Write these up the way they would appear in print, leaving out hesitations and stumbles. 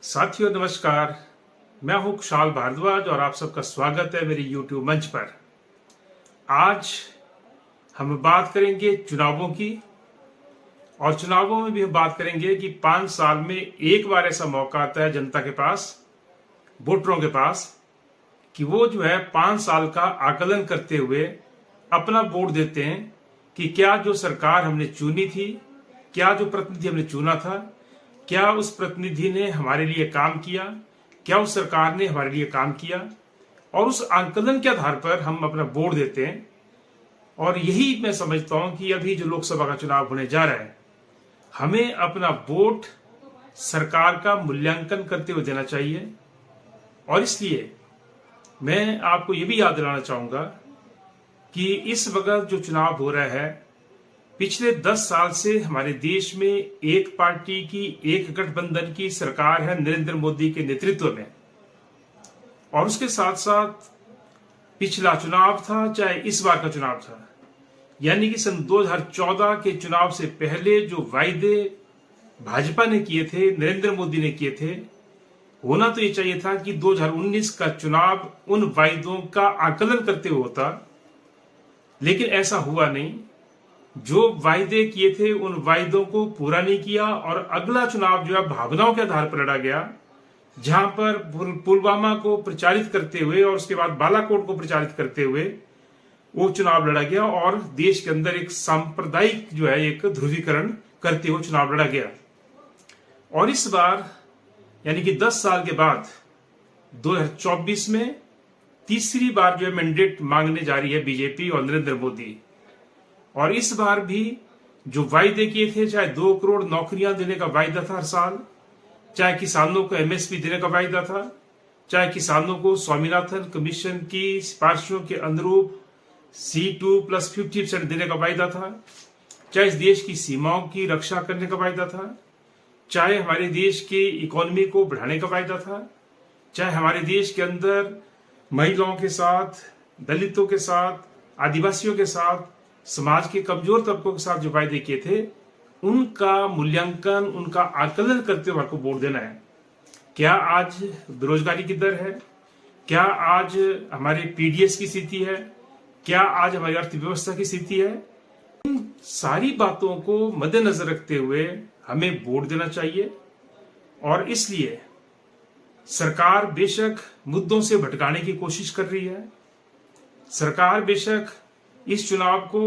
साथियों नमस्कार। मैं हूं कुशाल भारद्वाज और आप सबका स्वागत है मेरे YouTube मंच पर। आज हम बात करेंगे चुनावों की और चुनावों में भी हम बात करेंगे कि 5 साल में एक बार ऐसा मौका आता है जनता के पास, वोटरों के पास, कि वो 5 साल का आकलन करते हुए अपना वोट देते हैं कि क्या जो सरकार हमने चुनी थी, क्या जो प्रतिनिधि हमने चुना था, क्या उस प्रतिनिधि ने हमारे लिए काम किया, क्या उस सरकार ने हमारे लिए काम किया, और उस आंकलन के आधार पर हम अपना वोट देते हैं। और यही मैं समझता हूं कि अभी जो लोकसभा का चुनाव होने जा रहा है, हमें अपना वोट सरकार का मूल्यांकन करते हुए देना चाहिए। और इसलिए मैं आपको यह भी याद दिलाना चाहूंगा कि इस वक्त जो चुनाव हो रहा है, पिछले 10 साल से हमारे देश में एक पार्टी की, एक गठबंधन की सरकार है नरेंद्र मोदी के नेतृत्व में। और उसके साथ साथ पिछला चुनाव था, चाहे इस बार का चुनाव था, यानी कि सन 2014 के चुनाव से पहले जो वायदे भाजपा ने किए थे, नरेंद्र मोदी ने किए थे, होना तो ये चाहिए था कि 2019 का चुनाव उन वायदों का आकलन करते हुए होता, लेकिन ऐसा हुआ नहीं। जो वायदे किए थे उन वायदों को पूरा नहीं किया और अगला चुनाव भावनाओं के आधार पर लड़ा गया, जहां पर पुलवामा को प्रचारित करते हुए और उसके बाद बालाकोट को प्रचारित करते हुए वो चुनाव लड़ा गया और देश के अंदर एक सांप्रदायिक एक ध्रुवीकरण करते हुए चुनाव लड़ा गया। और इस बार यानी कि 10 साल के बाद 2024 में तीसरी बार मैंडेट मांगने जा रही है बीजेपी और नरेंद्र मोदी। और इस बार भी जो वायदे किए थे, चाहे 2 करोड़ नौकरियां देने का वायदा था हर साल, चाहे किसानों को एमएसपी देने का वायदा था, चाहे किसानों को स्वामीनाथन कमीशन की सिफारिशों के अनुरूप C2+50% देने का वायदा था, चाहे इस देश की सीमाओं की रक्षा करने का वायदा था, चाहे हमारे देश के इकोनॉमी को बढ़ाने का वायदा था, चाहे हमारे देश के अंदर महिलाओं के साथ, दलितों के साथ, आदिवासियों के साथ, समाज के कमजोर तबकों के साथ जो वायदे किए थे, उनका मूल्यांकन, उनका आकलन करते हुए आपको वोट देना है। क्या आज बेरोजगारी की दर है? क्या आज हमारे पीडीएस की स्थिति है? क्या आज हमारी अर्थव्यवस्था की स्थिति है? इन सारी बातों को मद्देनजर रखते हुए हमें वोट देना चाहिए। और इसलिए सरकार बेशक मुद्दों से भटकाने की कोशिश कर रही है, सरकार बेशक इस चुनाव को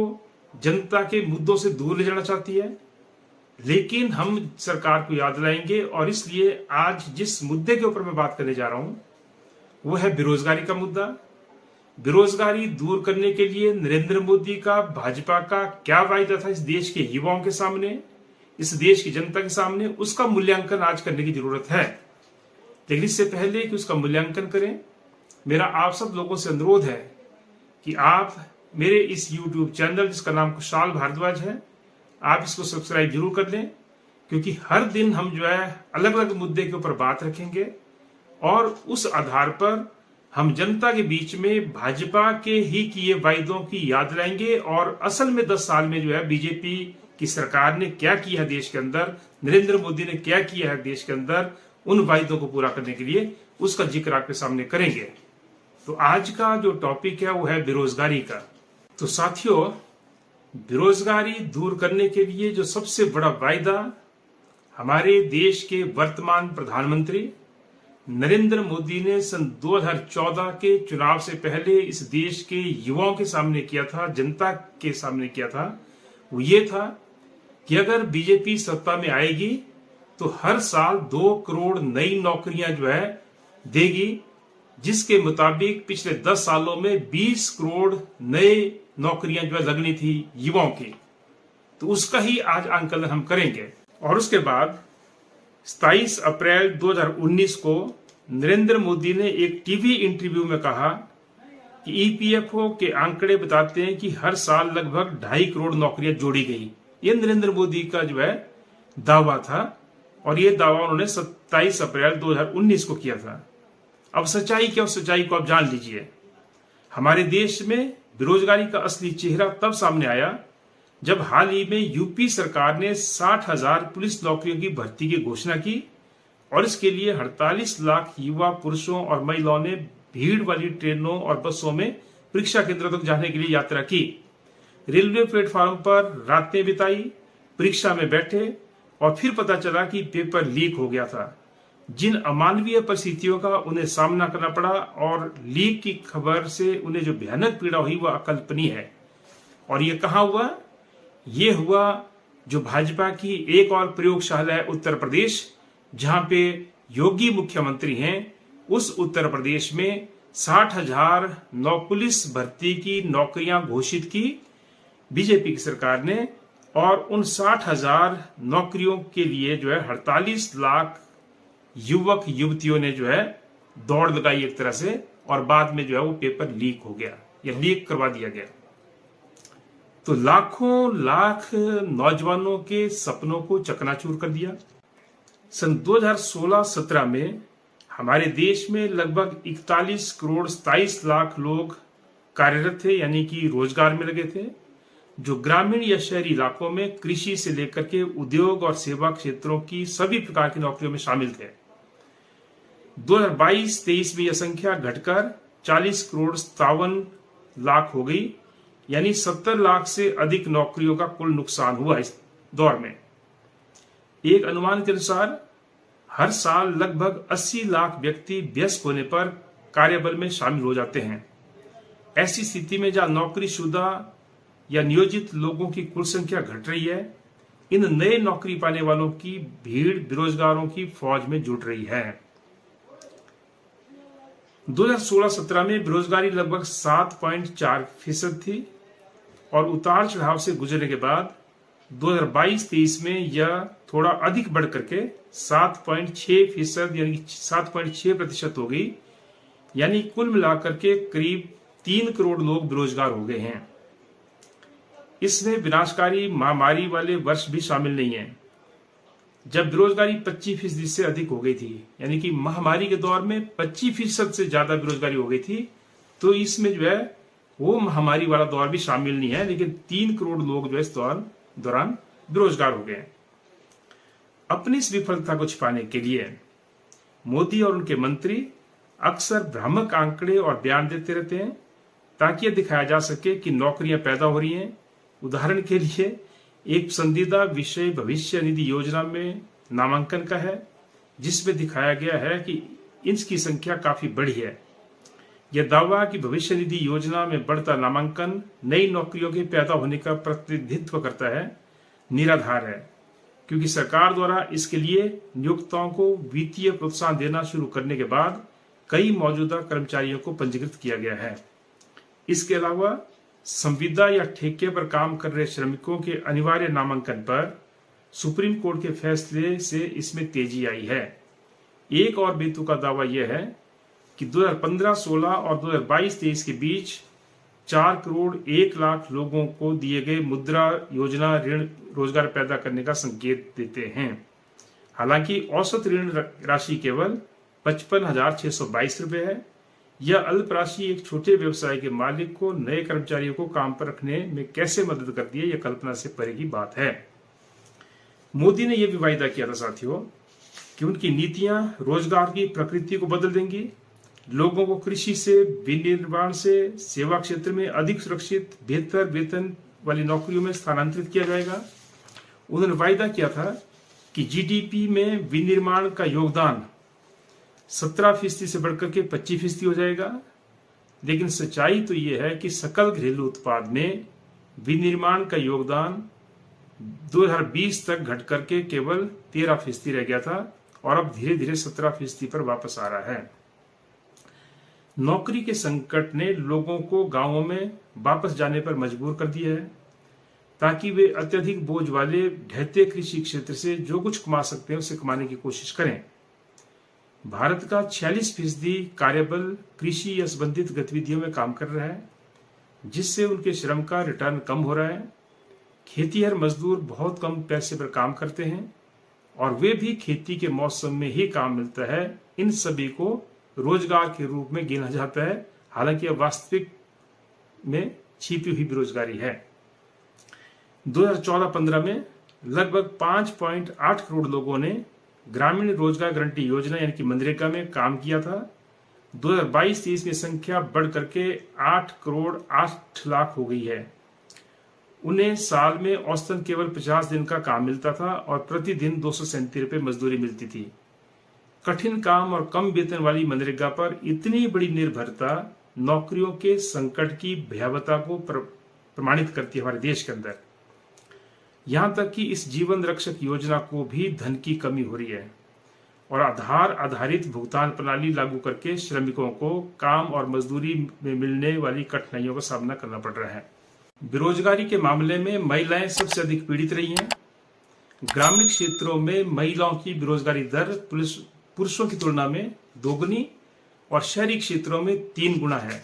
जनता के मुद्दों से दूर ले जाना चाहती है, लेकिन हम सरकार को याद दिलाएंगे। और इसलिए आज जिस मुद्दे के ऊपर मैं बात करने जा रहा हूं वो है बेरोजगारी का मुद्दा। बेरोजगारी दूर करने के लिए नरेंद्र मोदी का, भाजपा का क्या वायदा था इस देश के युवाओं के सामने, इस देश की जनता के सामने, उसका मूल्यांकन आज करने की जरूरत है। लेकिन इससे पहले कि उसका मूल्यांकन करें, मेरा आप सब लोगों से अनुरोध है कि आप मेरे इस YouTube चैनल, जिसका नाम कुशाल भारद्वाज है, आप इसको सब्सक्राइब जरूर कर लें, क्योंकि हर दिन हम अलग अलग मुद्दे के ऊपर बात रखेंगे और उस आधार पर हम जनता के बीच में भाजपा के ही किए वायदों की याद लाएंगे और असल में 10 साल में बीजेपी की सरकार ने क्या किया है देश के अंदर, नरेंद्र मोदी ने क्या किया है देश के अंदर, उन वायदों को पूरा करने के लिए उसका जिक्र आपके सामने करेंगे। तो आज का जो टॉपिक है वो है बेरोजगारी का। तो साथियों, बेरोजगारी दूर करने के लिए जो सबसे बड़ा वायदा हमारे देश के वर्तमान प्रधानमंत्री नरेंद्र मोदी ने सन 2014 के चुनाव से पहले इस देश के युवाओं के सामने किया था, जनता के सामने किया था, वो ये था कि अगर बीजेपी सत्ता में आएगी तो हर साल 2 करोड़ नई नौकरियां देगी, जिसके मुताबिक पिछले 10 सालों में 20 करोड़ नए नौकरियां लगनी थी युवाओं की। तो उसका ही आज आंकलन हम करेंगे। और उसके बाद 27 अप्रैल 2019 को नरेंद्र मोदी ने एक टीवी इंटरव्यू में कहा कि ईपीएफओ के आंकड़े बताते हैं कि हर साल लगभग 2.5 करोड़ नौकरियां जोड़ी गई। ये नरेंद्र मोदी का दावा था और ये दावा उन्होंने 27 अप्रैल 2019 को किया था। अब सच्चाई क्या, उस सच्चाई को आप जान लीजिए। हमारे देश में बेरोजगारी का असली चेहरा तब सामने आया जब हाल ही में यूपी सरकार ने 60,000 पुलिस नौकरियों की भर्ती की घोषणा की और इसके लिए 48 लाख युवा पुरुषों और महिलाओं ने भीड़ वाली ट्रेनों और बसों में परीक्षा केंद्रों तक जाने के लिए यात्रा की। रेलवे प्लेटफॉर्म पर रातें बिताई, परीक्षा में बैठे और फिर पता चला कि पेपर लीक हो गया था। जिन अमानवीय परिस्थितियों का उन्हें सामना करना पड़ा और लीक की खबर से उन्हें जो भयानक पीड़ा हुई वह अकल्पनीय है। और ये कहाँ हुआ? ये हुआ जो भाजपा की एक और प्रयोगशाला है उत्तर प्रदेश, जहां पे योगी मुख्यमंत्री हैं। उस उत्तर प्रदेश में 60,000 नौ पुलिस भर्ती की नौकरियां घोषित की बीजेपी की सरकार ने, और उन 60,000 नौकरियों के लिए जो है 48 लाख युवक युवतियों ने जो है दौड़ लगाई एक तरह से, और बाद में जो है वो पेपर लीक हो गया या लीक करवा दिया गया। तो लाखों लाख नौजवानों के सपनों को चकनाचूर कर दिया। सन 2016-17 में हमारे देश में लगभग 41 करोड़ 27 लाख लोग कार्यरत थे, यानी कि रोजगार में लगे थे, जो ग्रामीण या शहरी इलाकों में कृषि से लेकर के उद्योग और सेवा क्षेत्रों की सभी प्रकार की नौकरियों में शामिल थे। 2022-23 में यह संख्या घटकर 40 करोड़ 57 लाख हो गई, यानी 70 लाख से अधिक नौकरियों का कुल नुकसान हुआ इस दौर में। एक अनुमान के अनुसार हर साल लगभग 80 लाख व्यक्ति वयस्क होने पर कार्यबल में शामिल हो जाते हैं। ऐसी स्थिति में जहां नौकरीशुदा या नियोजित लोगों की कुल संख्या घट रही है, इन नए नौकरी पाने वालों की भीड़ बेरोजगारों की फौज में जुट रही है। 2016-17 में बेरोजगारी लगभग 7.4% थी, और उतार चढ़ाव से गुजरने के बाद 2022-23 में यह थोड़ा अधिक बढ़ करके 7.6% यानी 7.6% हो गई, यानी कुल मिलाकर के करीब 3 करोड़ लोग बेरोजगार हो गए हैं। इसमें विनाशकारी महामारी वाले वर्ष भी शामिल नहीं है, जब बेरोजगारी 25% से अधिक हो गई थी, यानी कि महामारी के दौर में 25% से ज्यादा बेरोजगारी हो गई थी। तो इसमें जो है वो महामारी वाला दौर भी शामिल नहीं है, लेकिन 3 करोड़ लोग जो है इस दौरान बेरोजगार हो गए। अपनी इस विफलता को छिपाने के लिए मोदी और उनके मंत्री अक्सर भ्रामक आंकड़े और बयान देते रहते हैं, ताकि यह दिखाया जा सके कि नौकरियां पैदा हो रही हैं। उदाहरण के लिए एक पसंदीदा विषय भविष्य निधि योजना में नामांकन का है, जिसमें दिखाया गया है कि इसकी संख्या काफी बढ़ी है। यह दावा कि भविष्य निधि योजना में बढ़ता नामांकन नई नौकरियों के पैदा होने का प्रतिनिधित्व करता है, निराधार है, क्योंकि सरकार द्वारा इसके लिए नियोक्ताओं को वित्तीय प्रोत्साहन देना शुरू करने के बाद कई मौजूदा कर्मचारियों को पंजीकृत किया गया है। इसके अलावा संविदा या ठेके पर काम कर रहे श्रमिकों के अनिवार्य नामांकन पर सुप्रीम कोर्ट के फैसले से इसमें तेजी आई है। एक और बेतुका दावा यह है कि 2015-16 और 2022-23 के बीच 4 करोड़ 1 लाख लोगों को दिए गए मुद्रा योजना ऋण रोजगार पैदा करने का संकेत देते हैं। हालांकि औसत ऋण राशि केवल 55,622 रुपए है। यह अल्प राशि एक छोटे व्यवसाय के मालिक को नए कर्मचारियों को काम पर रखने में कैसे मदद करती है, यह कल्पना से परे की बात है। मोदी ने यह भी वायदा किया था साथियों कि उनकी नीतियां रोजगार की प्रकृति को बदल देंगी। लोगों को कृषि से, विनिर्माण से, सेवा क्षेत्र में अधिक सुरक्षित बेहतर वेतन वाली नौकरियों में स्थानांतरित किया जाएगा। उन्होंने वायदा किया था कि जीडीपी में विनिर्माण का योगदान 17% से बढ़कर के 25% हो जाएगा। लेकिन सच्चाई तो यह है कि सकल घरेलू उत्पाद में विनिर्माण का योगदान 2020 तक घट करके केवल 13% रह गया था, और अब धीरे धीरे 17% पर वापस आ रहा है। नौकरी के संकट ने लोगों को गांवों में वापस जाने पर मजबूर कर दिया है, ताकि वे अत्यधिक बोझ वाले ढहते कृषि क्षेत्र से जो कुछ कमा सकते हैं उसे कमाने की कोशिश करें। भारत का 46% कार्यबल कृषि या संबंधित गतिविधियों में काम कर रहा है, जिससे उनके श्रम का रिटर्न कम हो रहा है। खेतीहर मजदूर बहुत कम पैसे पर काम करते हैं, और वे भी खेती के मौसम में ही काम मिलता है। इन सभी को रोजगार के रूप में गिना जाता है, हालांकि यह वास्तविक में छिपी हुई बेरोजगारी है। 2014-15 में लगभग 5.8 करोड़ लोगों ने ग्रामीण रोजगार गारंटी योजना यानी कि मनरेगा में काम किया था। 2022-23 में संख्या बढ़ करके 8 करोड़ 8 लाख हो गई है। उन्हें साल में औसतन केवल 50 दिन का काम मिलता था और प्रतिदिन 237 रुपये मजदूरी मिलती थी। कठिन काम और कम वेतन वाली मनरेगा पर इतनी बड़ी निर्भरता नौकरियों के संकट की भयावहता को प्रमाणित करती है हमारे देश के अंदर। यहां तक कि इस जीवन रक्षक योजना को भी धन की कमी हो रही है और आधार आधारित भुगतान प्रणाली लागू करके श्रमिकों को काम और मजदूरी में मिलने वाली कठिनाइयों का सामना करना पड़ रहा है। बेरोजगारी के मामले में महिलाएं सबसे अधिक पीड़ित रही हैं। ग्रामीण क्षेत्रों में महिलाओं की बेरोजगारी दर पुरुषों की तुलना में दोगुनी और शहरी क्षेत्रों में 3 गुना है।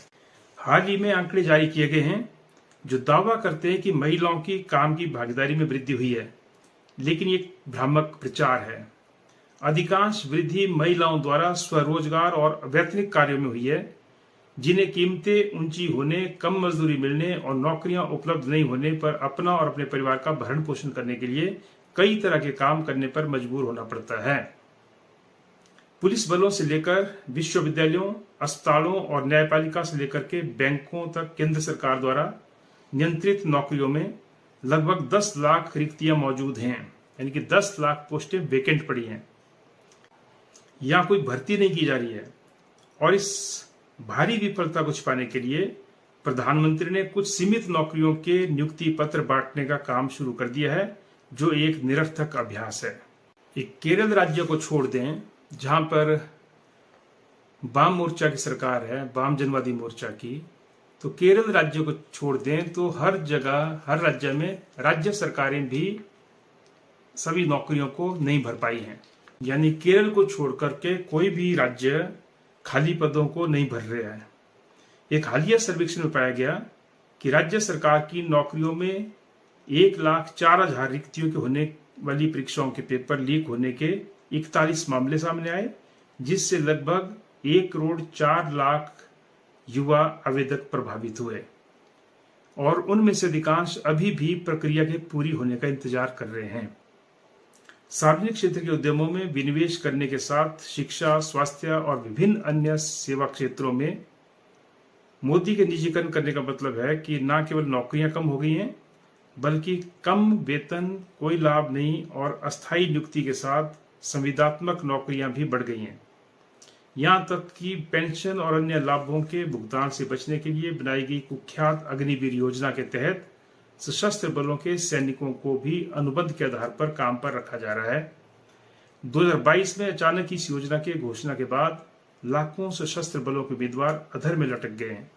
हाल ही में आंकड़े जारी किए गए हैं जो दावा करते हैं कि महिलाओं की काम की भागीदारी में वृद्धि हुई है, लेकिन ये भ्रामक प्रचार है। अधिकांश वृद्धि महिलाओं द्वारा स्वरोजगार और अवैतनिक कार्यों में हुई है, जिन्हें कीमतें ऊंची होने, कम मजदूरी मिलने और नौकरियां उपलब्ध नहीं होने पर अपना और अपने परिवार का भरण पोषण करने के लिए कई तरह के काम करने पर मजबूर होना पड़ता है। पुलिस बलों से लेकर विश्वविद्यालयों, अस्पतालों और न्यायपालिका से लेकर के बैंकों तक केंद्र सरकार द्वारा नियंत्रित नौकरियों में लगभग 10 लाख रिक्तियां मौजूद हैं, यानी कि 10 लाख पोस्टें वेकेंट पड़ी हैं। यहां कोई भर्ती नहीं की जा रही है और इस भारी विफलता को छिपाने के लिए प्रधानमंत्री ने कुछ सीमित नौकरियों के नियुक्ति पत्र बांटने का काम शुरू कर दिया है, जो एक निरर्थक अभ्यास है। एक केरल राज्य को छोड़ दें जहां पर वाम मोर्चा की सरकार है, वाम जनवादी मोर्चा की, तो केरल राज्य को छोड़ दें तो हर जगह, हर राज्य में राज्य सरकारें भी सभी नौकरियों को नहीं भर पाई हैं। यानी केरल को छोड़ करके कोई भी राज्य खाली पदों को नहीं भर रहा है। एक हालिया सर्वेक्षण में पाया गया कि राज्य सरकार की नौकरियों में 1,04,000 रिक्तियों के होने वाली परीक्षाओं के पेपर लीक होने के 41 मामले सामने आए, जिससे लगभग 1 करोड़ 4 लाख युवा आवेदक प्रभावित हुए और उनमें से अधिकांश अभी भी प्रक्रिया के पूरी होने का इंतजार कर रहे हैं। सार्वजनिक क्षेत्र के उद्यमों में विनिवेश करने के साथ शिक्षा, स्वास्थ्य और विभिन्न अन्य सेवा क्षेत्रों में मोदी के निजीकरण करने का मतलब है कि न केवल नौकरियां कम हो गई हैं, बल्कि कम वेतन, कोई लाभ नहीं और अस्थायी नियुक्ति के साथ संविदात्मक नौकरियां भी बढ़ गई हैं। यहां तक कि पेंशन और अन्य लाभों के भुगतान से बचने के लिए बनाई गई कुख्यात अग्निवीर योजना के तहत सशस्त्र बलों के सैनिकों को भी अनुबंध के आधार पर काम पर रखा जा रहा है। 2022 में अचानक इस योजना की घोषणा के बाद लाखों सशस्त्र बलों के उम्मीदवार अधर में लटक गए हैं।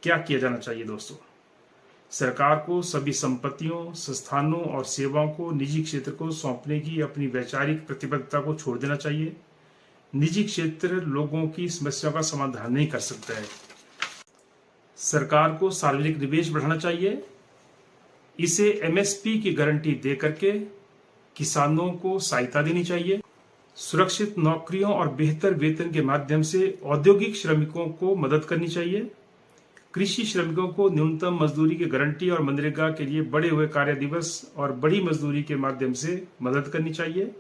क्या किया जाना चाहिए दोस्तों? सरकार को सभी संपत्तियों, संस्थानों और सेवाओं को निजी क्षेत्र को सौंपने की अपनी वैचारिक प्रतिबद्धता को छोड़ देना चाहिए। निजी क्षेत्र लोगों की समस्याओं का समाधान नहीं कर सकता है। सरकार को सार्वजनिक निवेश बढ़ाना चाहिए। इसे एमएसपी की गारंटी दे करके किसानों को सहायता देनी चाहिए। सुरक्षित नौकरियों और बेहतर वेतन के माध्यम से औद्योगिक श्रमिकों को मदद करनी चाहिए। कृषि श्रमिकों को न्यूनतम मजदूरी की गारंटी और मनरेगा के लिए बढ़े हुए कार्य दिवस और बड़ी मजदूरी के माध्यम से मदद करनी चाहिए।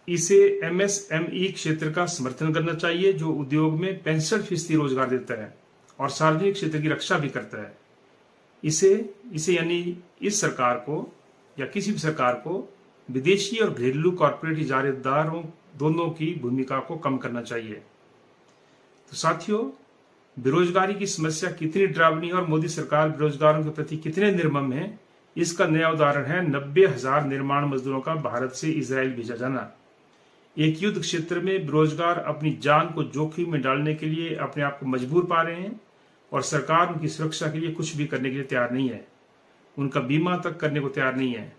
इसे एमएसएमई क्षेत्र का समर्थन करना चाहिए, जो उद्योग में 65% रोजगार देता है और सार्वजनिक क्षेत्र की रक्षा भी करता है। इसे यानी इस सरकार को या किसी भी सरकार को विदेशी और घरेलू कॉर्पोरेट इजारेदारों दोनों की भूमिका को कम करना चाहिए। तो साथियों, बेरोजगारी की समस्या कितनी डरावनी और मोदी सरकार बेरोजगारों के प्रति कितने निर्मम है, इसका नया उदाहरण है 90,000 निर्माण मजदूरों का भारत से इजराइल भेजा जाना। एक युद्ध क्षेत्र में बेरोजगार अपनी जान को जोखिम में डालने के लिए अपने आप को मजबूर पा रहे हैं और सरकार उनकी सुरक्षा के लिए कुछ भी करने के लिए तैयार नहीं है। उनका बीमा तक करने को तैयार नहीं है।